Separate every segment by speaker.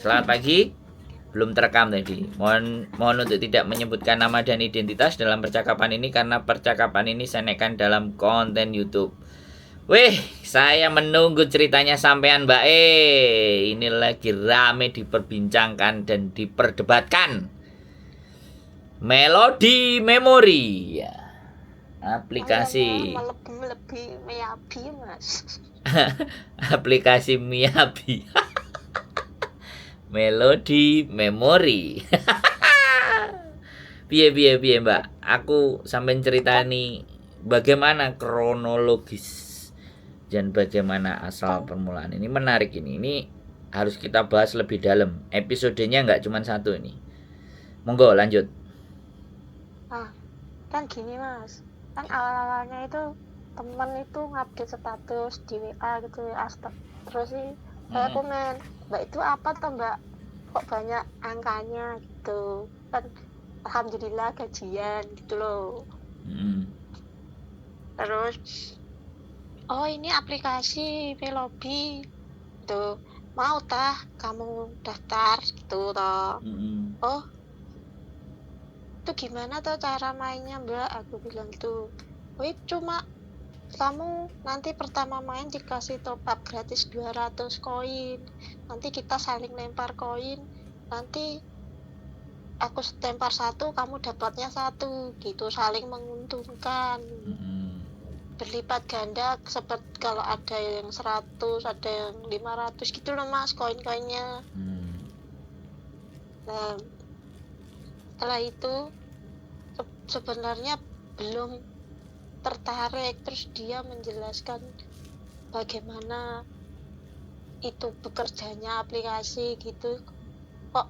Speaker 1: Selamat pagi. Belum terekam tadi. Mohon untuk tidak menyebutkan nama dan identitas dalam percakapan ini karena percakapan ini saya naikkan dalam konten YouTube. Wih, saya menunggu ceritanya sampean Mbak E. Ini lagi rame diperbincangkan dan diperdebatkan. Melodi Memori. Ya. Aplikasi.
Speaker 2: Lebih Miyabi, Mas.
Speaker 1: Aplikasi Miyabi. Melodi Memori. Piye Mbak, aku sampai ceritani bagaimana kronologis dan bagaimana asal permulaan. Ini menarik ini harus kita bahas lebih dalam. Episodenya nggak cuma satu ini. Monggo lanjut.
Speaker 2: Kan gini Mas, kan awal-awalnya itu temen itu ngupdate status di WA gitu ya, terus sih saya komen, Mbak itu apa toh Mbak, kok banyak angkanya gitu kan, alhamdulillah gajian gitu loh. Terus oh ini aplikasi Melobi tuh, mau tah kamu daftar gitu toh. Oh itu gimana tuh cara mainnya Mbak, aku bilang tuh, wih cuma kamu nanti pertama main dikasih top up gratis 200 koin, nanti kita saling lempar koin, nanti aku lempar satu kamu dapatnya satu gitu, saling menguntungkan. Berlipat ganda, seperti kalau ada yang 100 ada yang 500 gitu loh Mas koin-koinnya. Nah setelah itu sebenarnya belum tertarik, terus dia menjelaskan bagaimana itu bekerjanya aplikasi gitu, kok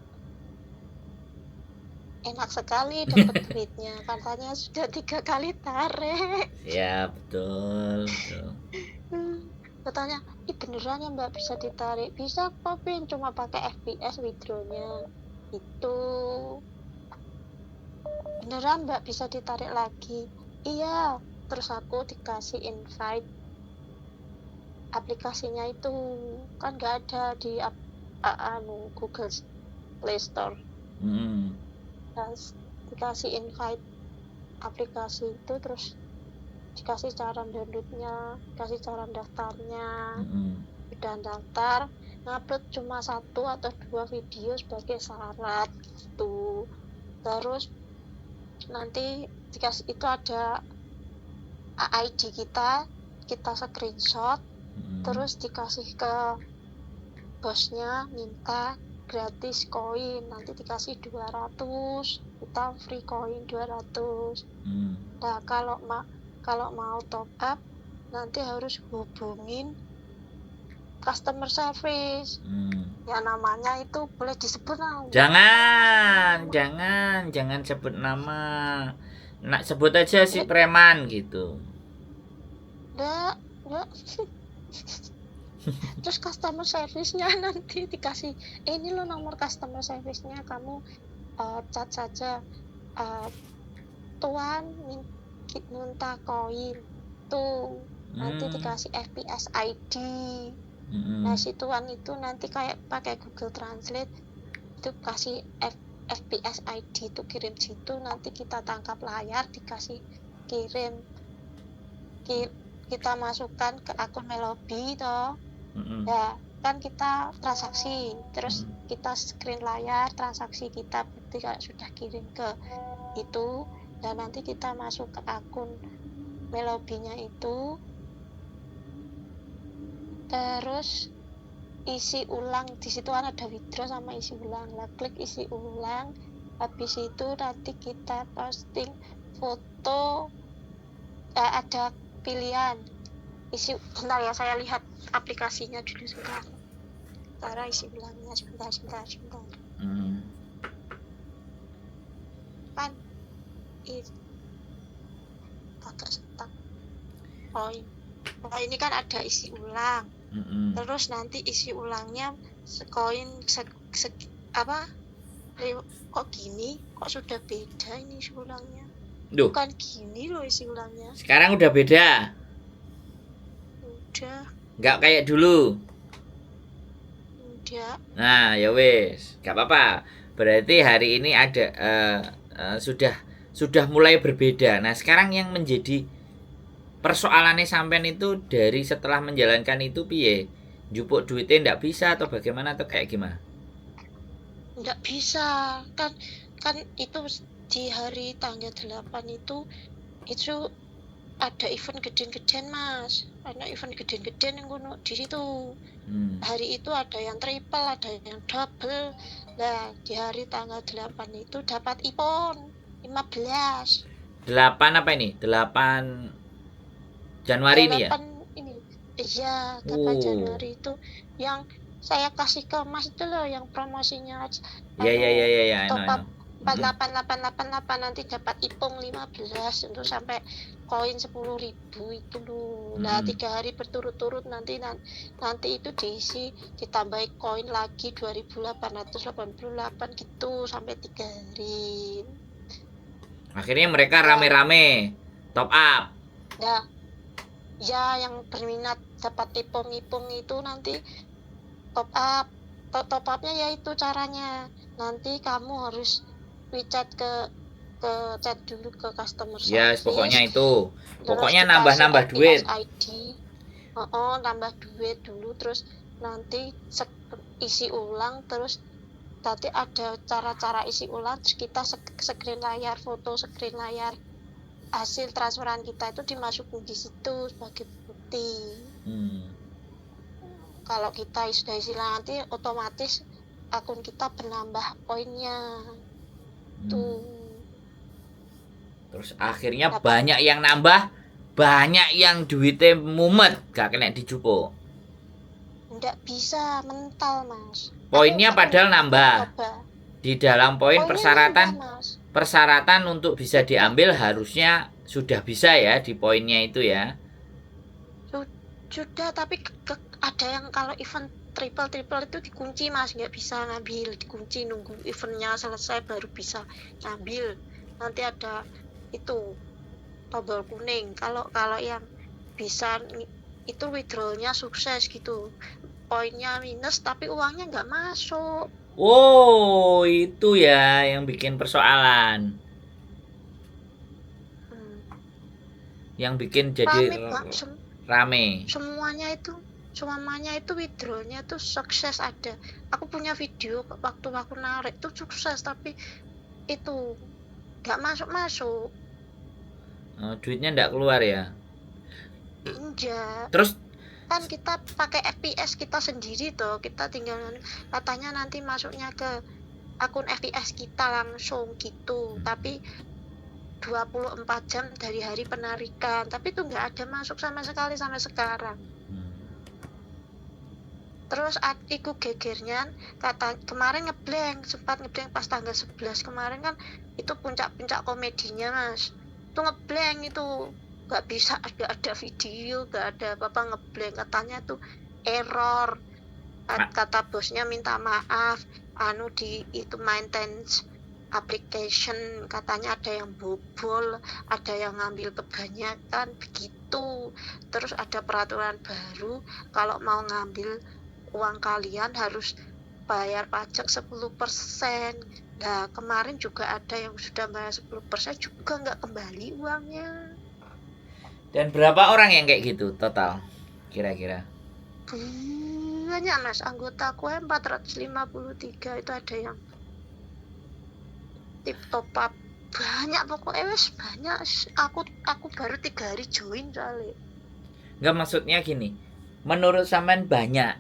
Speaker 2: enak sekali dapat duitnya, katanya sudah 3 kali tarik.
Speaker 1: Ya betul.
Speaker 2: Katanya beneran ya Mbak bisa ditarik, bisa kok Pin, cuma pakai FPS withdrawnya itu. Beneran Mbak bisa ditarik lagi? Iya. Terus aku dikasih invite aplikasinya itu, kan gak ada di Google Play Store. Terus dikasih invite aplikasi itu, terus dikasih cara downloadnya, dikasih cara daftarnya. Udah daftar, ngupload cuma 1 atau 2 video sebagai syarat gitu. Terus nanti dikasih itu ada ID kita screenshot, terus dikasih ke bosnya, minta gratis koin, nanti dikasih 200, kita free koin 200. Nah kalau mau top up nanti harus hubungin customer service. Ya namanya itu boleh disebut lah.
Speaker 1: Jangan sebut nama. Nak sebut aja si preman gitu.
Speaker 2: Enggak. Terus customer service-nya nanti dikasih, ini lo nomor customer service-nya, kamu chat saja, tuan minta koin tuh, nanti dikasih FPS ID. Nah si tuan itu nanti kayak pakai Google Translate itu kasih FPS ID itu, kirim situ, nanti kita tangkap layar, dikasih kirim, kita masukkan ke akun Melobi toh. Ya kan kita transaksi, terus kita screen layar transaksi kita, berarti kalau sudah kirim ke itu, dan nanti kita masuk ke akun Melobinya itu, terus isi ulang, di situ kan ada withdraw sama isi ulang. Lah klik isi ulang, habis itu nanti kita posting foto, ada pilihan isi. Bentar ya, saya lihat aplikasinya dulu sebentar. Cara isi ulangnya sebentar. Kan agak setak. Oh ini kan ada isi ulang. Terus nanti isi ulangnya koin kok gini, kok sudah beda ini isi ulangnya. Bukan gini loh isi ulangnya.
Speaker 1: Sekarang udah beda.
Speaker 2: Udah.
Speaker 1: Nggak kayak dulu.
Speaker 2: ada.
Speaker 1: Nah, ya wis, gak apa-apa. Berarti hari ini ada sudah mulai berbeda. Nah, sekarang yang menjadi persoalannya sampean itu dari setelah menjalankan itu piye? Jupuk duitnya ndak bisa atau bagaimana atau kayak gimana?
Speaker 2: Nggak bisa. Kan itu di hari tanggal 8 itu ada event gede-gedean Mas. Ada event gede-gedean yang kuno di situ. Hari itu ada yang triple, ada yang double. Nah, di hari tanggal 8 itu dapat iPhone 15.
Speaker 1: 8 apa ini? 8 Januari ini ya?
Speaker 2: 8 ini. Iya, 8 Januari itu yang saya kasih ke Mas itu loh, yang promosinya
Speaker 1: Ya,
Speaker 2: top up 48888 nanti dapat ipung 15 untuk sampai koin 10.000 itu loh. Nah, 3 hari berturut-turut nanti itu diisi ditambahi koin lagi 2.888 gitu sampai 3 hari.
Speaker 1: Akhirnya mereka rame-rame top up.
Speaker 2: Nah, ya yang berminat dapat ipung-ipung itu nanti top upnya yaitu caranya nanti kamu harus WeChat ke chat dulu ke customer service.
Speaker 1: Ya, pokoknya itu. Pokoknya nambah-nambah duit.
Speaker 2: ID. Nambah duit dulu terus nanti isi ulang terus nanti ada cara-cara isi ulang terus kita screen layar, foto screen layar hasil transferan kita itu dimasukin di situ sebagai bukti. Kalau kita sudah isi nanti otomatis akun kita bernambah poinnya. Tuh.
Speaker 1: Terus akhirnya banyak yang nambah, banyak yang duitnya mumet, gak kena dijupuk.
Speaker 2: Nggak bisa mental Mas.
Speaker 1: Poinnya padahal nambah. Di dalam poin persyaratan untuk bisa diambil harusnya sudah bisa ya di poinnya itu ya.
Speaker 2: Sudah, tapi ada yang kalau event triple itu dikunci Mas, nggak bisa ngambil, dikunci nunggu eventnya selesai baru bisa ngambil. Nanti ada itu tombol kuning. Kalau yang bisa itu withdrawnya sukses gitu. Poinnya minus tapi uangnya nggak masuk.
Speaker 1: Oh, itu ya yang bikin persoalan. Yang bikin jadi rame.
Speaker 2: Semuanya itu withdrawnya tuh sukses ada. Aku punya video waktu aku narik tuh sukses tapi itu nggak masuk.
Speaker 1: Duitnya nggak keluar ya?
Speaker 2: Enggak.
Speaker 1: Terus
Speaker 2: kan kita pakai FPS kita sendiri tuh, kita tinggal katanya nanti masuknya ke akun FPS kita langsung gitu, tapi 24 jam dari hari penarikan, tapi itu nggak ada masuk sama sekali sampai sekarang. Terus aku gegernya kata kemarin sempat ngeblank pas tanggal 11 kemarin kan itu puncak komedinya Mas, itu ngeblank itu nggak bisa ada video, nggak ada apa-apa, ngeblank, katanya tuh error, kata bosnya minta maaf di itu maintenance application katanya ada yang bobol, ada yang ngambil kebanyakan begitu. Terus ada peraturan baru kalau mau ngambil uang kalian harus bayar pajak 10%. Nah kemarin juga ada yang sudah bayar 10% juga nggak kembali uangnya.
Speaker 1: Dan berapa orang yang kayak gitu total kira-kira?
Speaker 2: Banyak Mas, anggota aku 453 itu ada yang tip top up banyak, pokoknya wes banyak. Aku baru 3 hari join soalnya.
Speaker 1: Enggak, maksudnya gini, menurut sampean banyak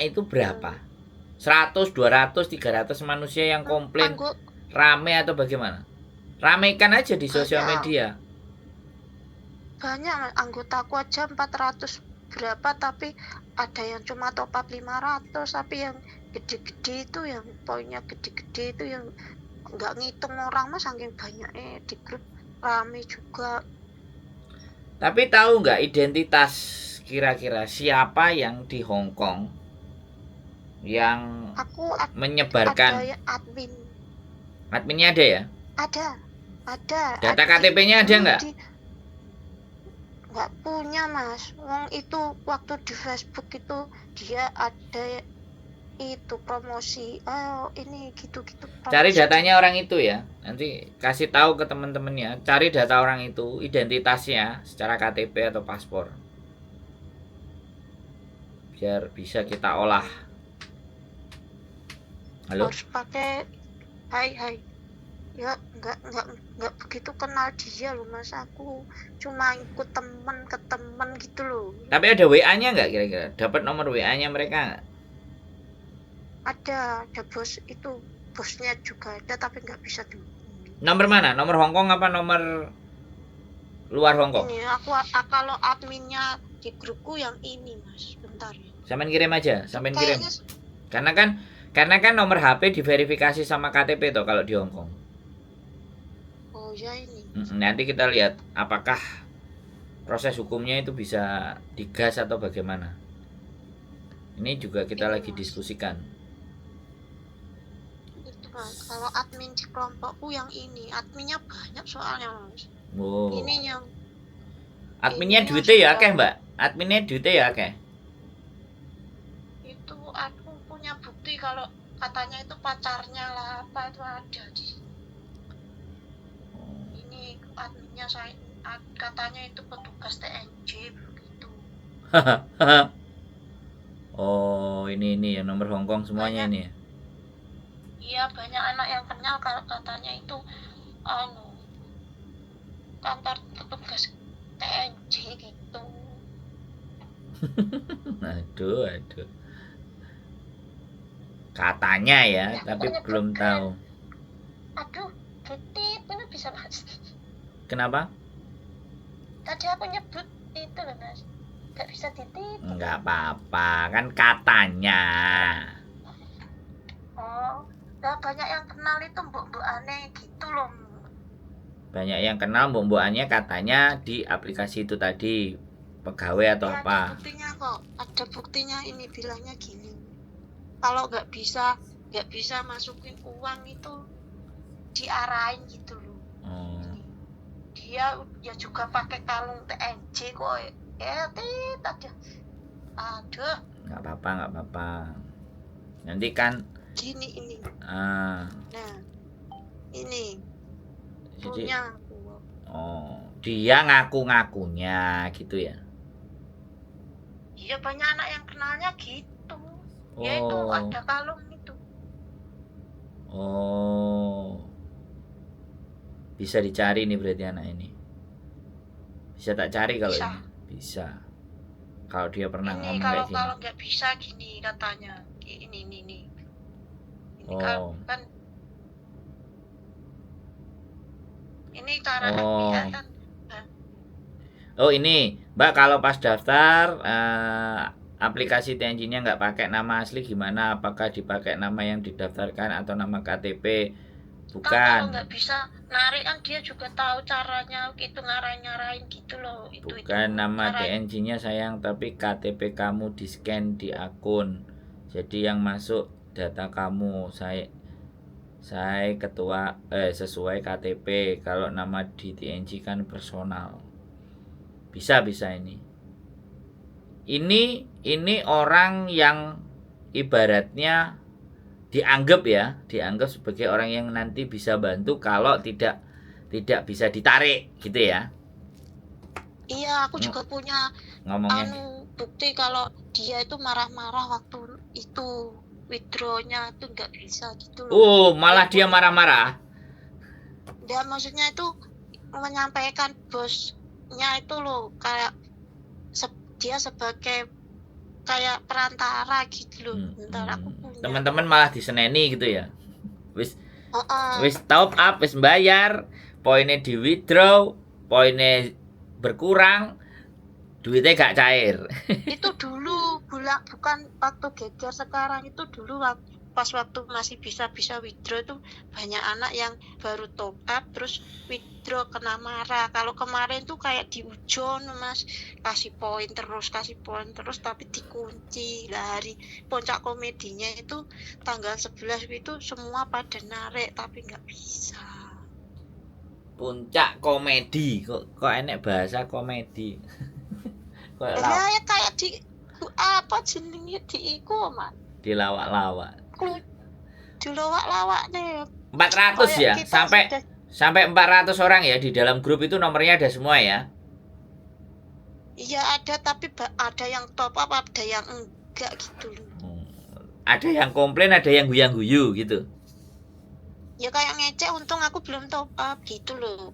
Speaker 1: itu berapa? 100, 200, 300 manusia yang komplain rame atau bagaimana? Ramekan aja di sosial media.
Speaker 2: Banyak, anggotaku aja 400 berapa, tapi ada yang cuma top up 500, tapi yang gede-gede itu, yang poinnya gede-gede itu yang nggak ngitung orang Mas, saking banyaknya di grup rame juga.
Speaker 1: Tapi tahu nggak identitas kira-kira siapa yang di Hong Kong yang menyebarkan?
Speaker 2: Ada admin.
Speaker 1: Adminnya ada ya?
Speaker 2: Ada.
Speaker 1: Data KTP-nya ada nggak?
Speaker 2: Nggak punya Mas. Wong itu waktu di Facebook itu dia ada itu promosi ini gitu-gitu
Speaker 1: cari datanya orang itu ya, nanti kasih tahu ke teman-temannya, cari data orang itu, identitasnya secara KTP atau paspor, biar bisa kita olah. Halo,
Speaker 2: harus pakai hai ya, nggak begitu kenal dia loh Mas, aku cuma ikut temen ke temen gitu loh.
Speaker 1: tapi ada WA-nya nggak kira-kira, dapat nomor WA-nya mereka nggak?
Speaker 2: Ada bos itu, bosnya juga ada tapi nggak bisa dihubungi.
Speaker 1: Nomor mana? Nomor Hongkong apa nomor luar Hongkong?
Speaker 2: Ini aku kalau adminnya di grupku yang ini Mas, bentar ya.
Speaker 1: Sampean kirim aja, sampean kirim.
Speaker 2: Kayaknya
Speaker 1: Karena kan nomor HP diverifikasi sama KTP toh kalau di Hongkong.
Speaker 2: oh ya ini.
Speaker 1: Nanti kita lihat apakah proses hukumnya itu bisa digas atau bagaimana. Ini juga kita lagi diskusikan.
Speaker 2: Mas, kalau admin di kelompokku yang ini, adminnya banyak soalnya Mas.
Speaker 1: Oh.
Speaker 2: Ini yang
Speaker 1: adminnya duitnya ya akeh Mbak. Adminnya duitnya ya akeh.
Speaker 2: Itu aku punya bukti kalau katanya itu pacarnya lah apa itu ada di ini adminnya saya katanya itu petugas TNJ begitu.
Speaker 1: Oh ini ya nomor Hongkong semuanya ini ya.
Speaker 2: Iya banyak anak yang kenal kalau katanya itu kantor petugas TNJ gitu.
Speaker 1: aduh katanya ya tapi belum tahu.
Speaker 2: Aduh titip ini bisa Mas.
Speaker 1: Kenapa?
Speaker 2: Tadi aku nyebut itu loh Mas, nggak bisa titip.
Speaker 1: Nggak apa-apa kan katanya.
Speaker 2: Nah, banyak yang kenal itu mbok-mbok aneh gitu loh.
Speaker 1: Banyak yang kenal mbok-mbokannya katanya di aplikasi itu tadi, pegawai atau
Speaker 2: ya,
Speaker 1: apa.
Speaker 2: Ada buktinya kok, ada buktinya ini bilangnya gini. Kalau nggak bisa masukin uang itu diarahin gitu loh. Dia ya juga pakai kalung TNJ kok. Aja. Aduh.
Speaker 1: Nggak apa-apa. Nanti kan
Speaker 2: gini ini.
Speaker 1: Nah,
Speaker 2: ini
Speaker 1: jadi,
Speaker 2: punya.
Speaker 1: dia ngaku-ngakunya gitu ya.
Speaker 2: Iya banyak anak yang kenalnya gitu. Ya itu ada kalung itu.
Speaker 1: Bisa dicari nih berarti anak ini. Bisa tak cari kalau
Speaker 2: bisa.
Speaker 1: ini? Bisa. Kalau dia pernah
Speaker 2: ini
Speaker 1: ngomong kayak gini.
Speaker 2: Kalau nggak bisa gini katanya. Ini. Kan ini cara kan.
Speaker 1: Ini Mbak kalau pas daftar aplikasi TNJ-nya nggak pakai nama asli gimana? Apakah dipakai nama yang didaftarkan atau nama KTP? Bukan.
Speaker 2: Kalau nggak bisa narik kan dia juga tahu caranya gitu ngarahin gitu loh.
Speaker 1: Bukan nama TNJ-nya sayang, tapi KTP kamu di scan di akun. Jadi yang masuk data kamu. Saya ketua sesuai KTP. Kalau nama di TNJ kan personal. Bisa ini. Ini orang yang ibaratnya dianggap sebagai orang yang nanti bisa bantu kalau tidak bisa ditarik gitu ya.
Speaker 2: Iya, aku juga punya
Speaker 1: ngomongnya
Speaker 2: bukti kalau dia itu marah-marah waktu itu withdraw-nya itu nggak bisa gitu loh.
Speaker 1: Malah dia marah-marah.
Speaker 2: Dia maksudnya itu menyampaikan bosnya itu loh kayak dia sebagai kayak perantara gitu loh. Aku punya.
Speaker 1: Teman-teman malah diseneni gitu ya. Wis top up, wis bayar, poinnya di withdraw, poinnya berkurang, duitnya gak cair.
Speaker 2: Itu dulu bukan waktu geger sekarang, itu dulu pas waktu masih bisa withdraw itu banyak anak yang baru top up terus withdraw kena marah. Kalau kemarin tuh kayak di ujon Mas, kasih poin terus tapi dikunci. Lah hari puncak komedinya itu tanggal 11 itu semua pada narik tapi nggak bisa.
Speaker 1: Puncak komedi kok enek bahasa komedi.
Speaker 2: Ya kayak di apa jenenge di iku Mas.
Speaker 1: Dilawak-lawak.
Speaker 2: Dilawak-lawak nih.
Speaker 1: 400 ya? Sampai
Speaker 2: sudah...
Speaker 1: sampai 400 orang ya di dalam grup itu, nomornya ada semua ya?
Speaker 2: Iya ada, tapi ada yang top up, ada yang enggak gitu loh.
Speaker 1: Ada yang komplain, ada yang guyang-guyu gitu.
Speaker 2: Ya kayak ngecek, untung aku belum top up gitu loh.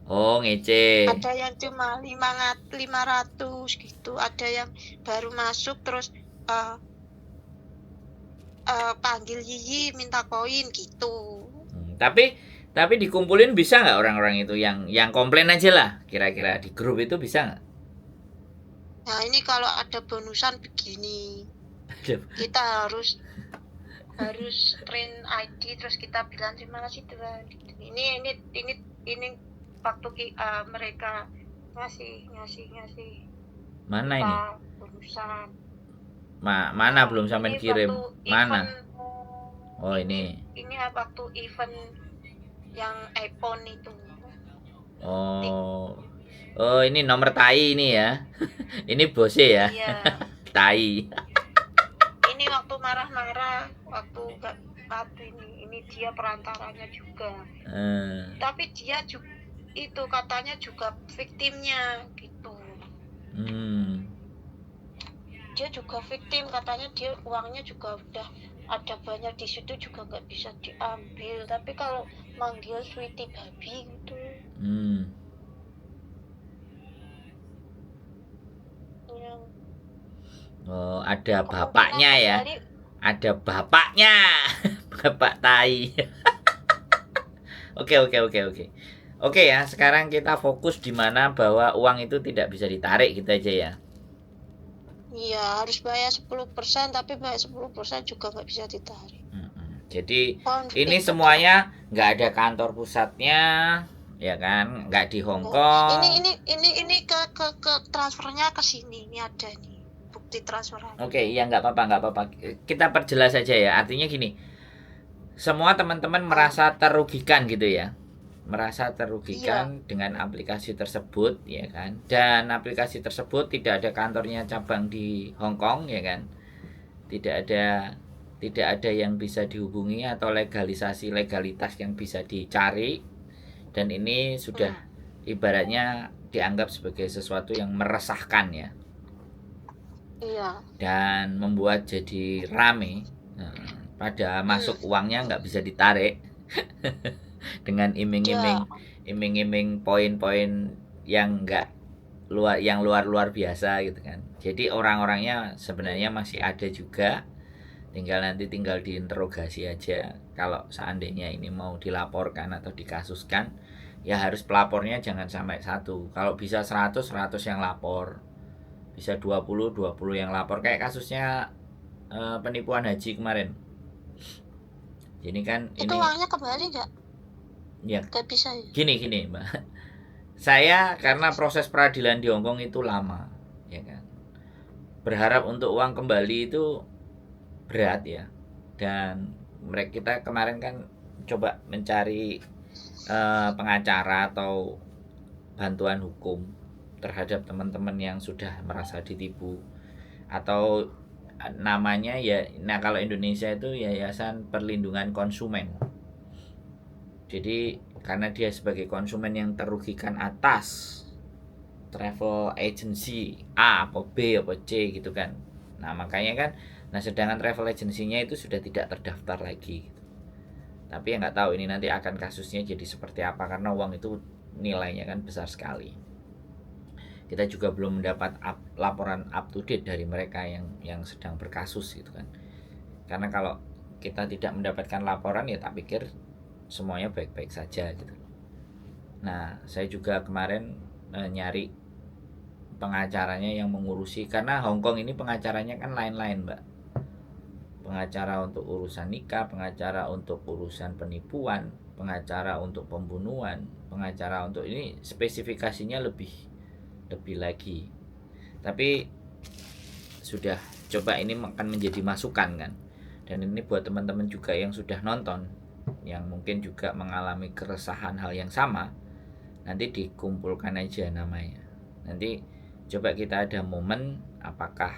Speaker 1: Oh, ngecek.
Speaker 2: Ada yang cuma 500 gitu, ada yang baru masuk terus panggil Yiyi minta koin gitu.
Speaker 1: Tapi dikumpulin bisa nggak orang-orang itu yang komplain aja lah, kira-kira di grup itu bisa nggak?
Speaker 2: Nah ini kalau ada bonusan begini, kita harus print ID terus kita bilang terima kasih Tuhan. Ini waktu mereka ngasih
Speaker 1: mana ini
Speaker 2: bonusan.
Speaker 1: Mana belum sampai kirim mana? Oh ini
Speaker 2: waktu event yang iPhone itu.
Speaker 1: Oh ini nomor tai ini ya. Ini bose ya.
Speaker 2: Iya.
Speaker 1: Tai.
Speaker 2: Ini waktu marah-marah, waktu ini dia perantaranya juga. Tapi dia juga itu katanya juga victimnya gitu. Dia juga victim, katanya dia uangnya juga udah ada banyak di situ juga nggak bisa diambil, tapi kalau manggil sweetie baby gitu.
Speaker 1: Oh, ada bapaknya ya. Ada bapaknya. Bapak tai. Oke. Oke ya, sekarang kita fokus di mana bahwa uang itu tidak bisa ditarik gitu aja ya.
Speaker 2: Iya, harus bayar 10%, tapi bayar 10% juga nggak bisa ditarik.
Speaker 1: Jadi ini semuanya nggak ada kantor pusatnya, ya kan? Nggak di Hong Kong.
Speaker 2: Ini ke transfernya ke sini. Ini ada nih bukti transfernya.
Speaker 1: Oke, iya nggak apa-apa. Kita perjelas saja ya. Artinya gini, semua teman-teman merasa terugikan gitu ya. Merasa terugikan dengan aplikasi tersebut, ya kan? Dan aplikasi tersebut tidak ada kantornya cabang di Hong Kong, ya kan? Tidak ada yang bisa dihubungi atau legalitas yang bisa dicari, dan ini sudah ibaratnya dianggap sebagai sesuatu yang meresahkan ya.
Speaker 2: Iya.
Speaker 1: Dan membuat jadi rame. Pada masuk uangnya nggak bisa ditarik. Dengan iming-iming poin-poin yang luar biasa gitu kan. Jadi orang-orangnya sebenarnya masih ada juga, tinggal diinterogasi aja. Kalau seandainya ini mau dilaporkan atau dikasuskan, ya harus pelapornya jangan sampai 1. Kalau bisa 100 yang lapor, bisa 20 yang lapor, kayak kasusnya penipuan haji kemarin. Jadi kan
Speaker 2: itu uangnya kembali nggak?
Speaker 1: Ya,
Speaker 2: gak bisa ya?
Speaker 1: Gini Mbak, saya karena proses peradilan di Hong Kong itu lama, ya kan, berharap untuk uang kembali itu berat ya. Dan kita kemarin kan coba mencari pengacara atau bantuan hukum terhadap teman-teman yang sudah merasa ditipu, atau namanya ya, nah kalau Indonesia itu Yayasan Perlindungan Konsumen. Jadi karena dia sebagai konsumen yang terugikan atas travel agency A apa B apa C gitu kan. Nah makanya kan, sedangkan travel agency-nya itu sudah tidak terdaftar lagi gitu. Tapi ya nggak tahu ini nanti akan kasusnya jadi seperti apa, karena uang itu nilainya kan besar sekali. Kita juga belum mendapat laporan up to date dari mereka yang sedang berkasus gitu kan. Karena kalau kita tidak mendapatkan laporan, ya tak pikir semuanya baik-baik saja gitu. Nah, saya juga kemarin nyari pengacaranya yang mengurusi, karena Hong Kong ini pengacaranya kan lain-lain, Mbak. Pengacara untuk urusan nikah, pengacara untuk urusan penipuan, pengacara untuk pembunuhan, pengacara untuk ini, spesifikasinya lebih lagi. Tapi sudah coba, ini akan menjadi masukan kan. Dan ini buat teman-teman juga yang sudah nonton, yang mungkin juga mengalami keresahan hal yang sama, nanti dikumpulkan aja namanya. Nanti coba kita ada momen, apakah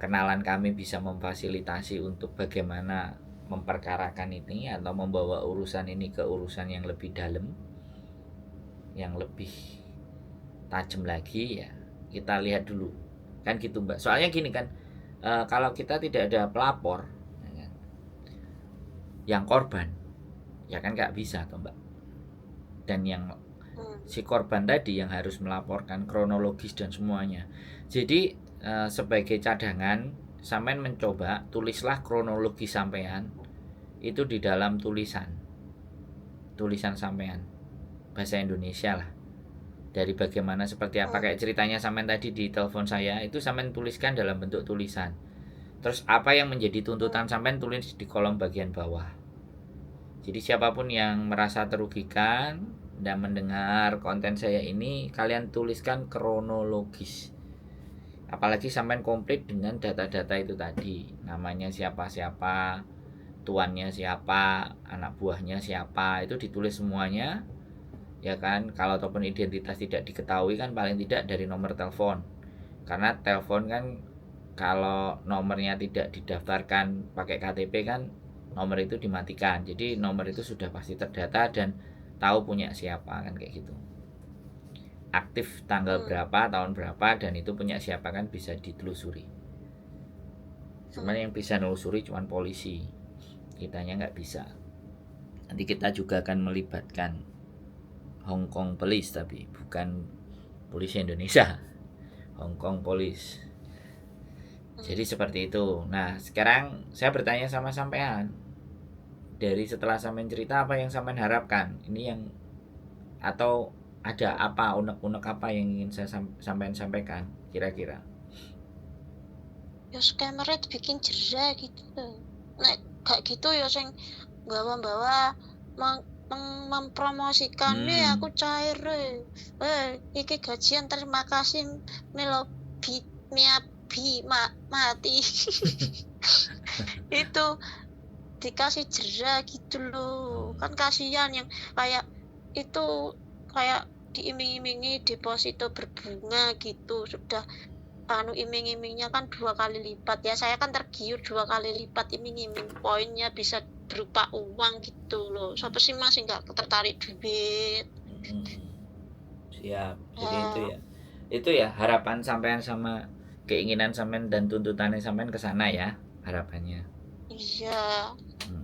Speaker 1: kenalan kami bisa memfasilitasi untuk bagaimana memperkarakan ini atau membawa urusan ini ke urusan yang lebih dalam, yang lebih tajam lagi, ya kita lihat dulu kan gitu Mbak. Soalnya gini kan, kalau kita tidak ada pelapor ya kan, yang korban ya kan nggak bisa toh Mbak, dan yang si korban tadi yang harus melaporkan kronologis dan semuanya. Jadi sebagai cadangan sampean mencoba tulislah kronologi sampean itu di dalam tulisan sampean bahasa Indonesia lah, dari bagaimana seperti apa, kayak ceritanya sampean tadi di telepon saya itu sampean tuliskan dalam bentuk tulisan. Terus apa yang menjadi tuntutan sampean tulis di kolom bagian bawah. Jadi siapapun yang merasa terugikan dan mendengar konten saya ini, kalian tuliskan kronologis. Apalagi sampean komplit dengan data-data itu tadi, namanya siapa-siapa, tuannya siapa, anak buahnya siapa, itu ditulis semuanya. Ya kan, kalau ataupun identitas tidak diketahui kan paling tidak dari nomor telepon. Karena telepon kan kalau nomornya tidak didaftarkan pakai KTP kan nomor itu dimatikan. Jadi nomor itu sudah pasti terdata dan tahu punya siapa kan, kayak gitu. Aktif tanggal berapa, tahun berapa, dan itu punya siapa kan bisa ditelusuri. Sebenarnya yang bisa nelusuri cuma polisi, kitanya nggak bisa. Nanti kita juga akan melibatkan Hong Kong Police, tapi bukan polisi Indonesia, Hong Kong Police. Jadi seperti itu. Nah sekarang saya bertanya sama sampean, dari setelah sampean cerita apa yang sampean harapkan ini, yang atau ada apa unek-unek apa yang ingin saya sampean sampaikan kira-kira?
Speaker 2: Ya scammernya dibikin jerah gitu. Nek gak gitu ya sing bawa-bawa mempromosikan nih aku cair iki gajian terima kasih Melobi Miabi mati itu dikasih jerah gitu loh. Kan kasihan yang kayak itu, kayak diiming-imingi deposito berbunga gitu, sudah iming-imingnya kan 2 kali lipat ya. Saya kan tergiur 2 kali lipat iming-iming, poinnya bisa berupa uang gitu loh. Siapa sih masih nggak tertarik duit?
Speaker 1: Siap. Jadi itu ya harapan sampean sama keinginan sampean dan tuntutannya sampean ke sana ya harapannya.
Speaker 2: Iya,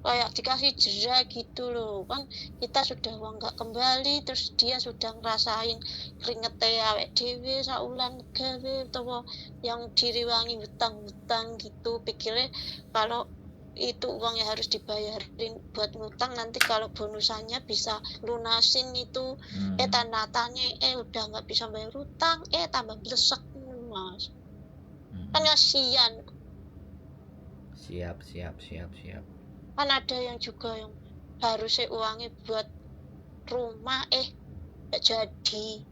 Speaker 2: kayak dikasih jerah gitu loh. Kan kita sudah uang nggak kembali, terus dia sudah ngerasain keringetnya awake dhewe saulan gawe utawa yang diriwangi hutang-hutang gitu. Pikirnya kalau itu uangnya harus dibayarin buat ngutang, nanti kalau bonusannya bisa lunasin itu. Tanda-tanya udah nggak bisa bayar hutang, tambah blesek Mas. Kan kasihan.
Speaker 1: Siap.
Speaker 2: Kan ada yang juga yang harusnya uangnya buat rumah gak jadi.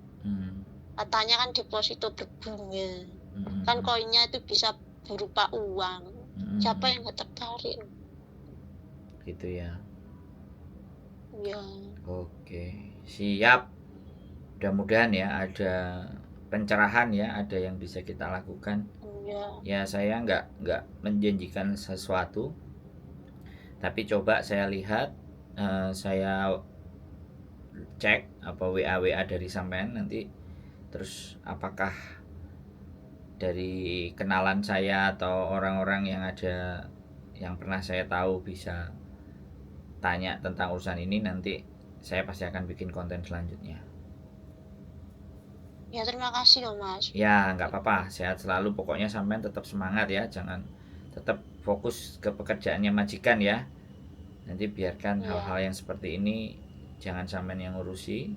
Speaker 2: Katanya kan deposito berbunga. Kan koinnya itu bisa berupa uang. Siapa yang gak tertarik?
Speaker 1: Gitu ya.
Speaker 2: Ya.
Speaker 1: Oke, siap. Mudah-mudahan ya ada pencerahan ya, ada yang bisa kita lakukan. Ya saya nggak menjanjikan sesuatu, tapi coba saya lihat, saya cek apa WA dari sampean nanti, terus apakah dari kenalan saya atau orang-orang yang ada yang pernah saya tahu bisa tanya tentang urusan ini, nanti saya pasti akan bikin konten selanjutnya.
Speaker 2: Ya terima kasih loh Mas.
Speaker 1: Ya nggak apa-apa, sehat selalu pokoknya, sampean tetap semangat ya, jangan, tetap fokus ke pekerjaannya majikan ya. Nanti biarkan hal-hal yang seperti ini jangan sampean yang ngurusi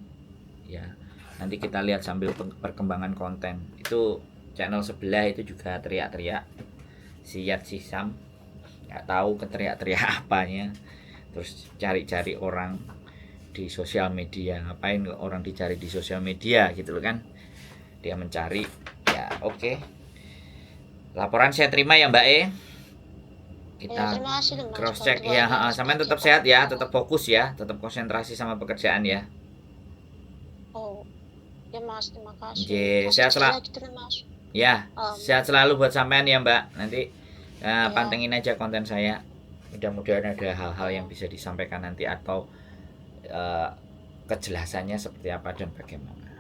Speaker 1: ya. Nanti kita lihat sambil perkembangan konten. Itu channel sebelah itu juga teriak-teriak siat sisam, nggak tahu keteriak-teriak apanya, terus cari-cari orang di sosial media. Ngapain orang dicari di sosial media gitu loh kan, dia mencari ya. Oke. Laporan saya terima ya Mbak kita cross check ya. Sampean tetap sehat ya, tetap fokus ya, tetap konsentrasi sama pekerjaan ya.
Speaker 2: Oh ya Mas, terima kasih.
Speaker 1: Sehat selalu. Ya, sehat selalu buat sampean ya Mbak. Nanti
Speaker 2: Ya.
Speaker 1: pantengin aja konten saya. Mudah-mudahan ada hal-hal yang bisa disampaikan nanti atau kejelasannya seperti apa dan bagaimana.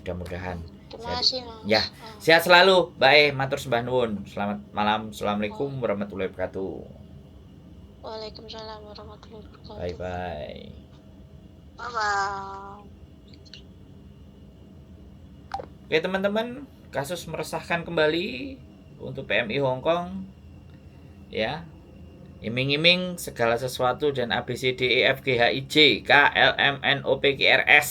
Speaker 1: Mudah-mudahan.
Speaker 2: Terima kasih Mas.
Speaker 1: Ya, sehat selalu. Bae, matur sembah nuwun. Selamat malam. Assalamualaikum warahmatullahi wabarakatuh.
Speaker 2: Waalaikumsalam warahmatullahi wabarakatuh.
Speaker 1: Bye bye.
Speaker 2: Bye bye.
Speaker 1: Oke teman-teman, kasus meresahkan kembali untuk PMI Hong Kong. Ya, iming-iming segala sesuatu dan ABCDEFGHIJ KLMNOPQRS.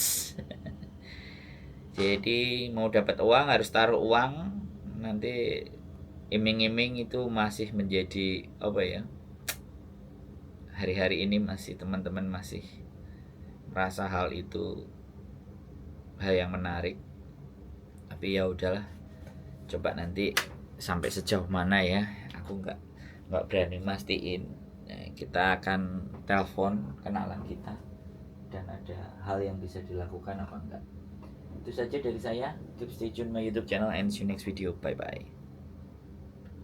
Speaker 1: Jadi mau dapat uang harus taruh uang. Nanti iming-iming itu masih menjadi apa ya? Hari-hari ini masih teman-teman masih merasa hal itu hal yang menarik. Tapi ya udahlah, coba nanti sampai sejauh mana ya, aku nggak berani mastiin. Kita akan telepon kenalan kita dan ada hal yang bisa dilakukan apa enggak. Itu saja dari saya. Keep stay tune my YouTube channel and see you next video. Bye bye.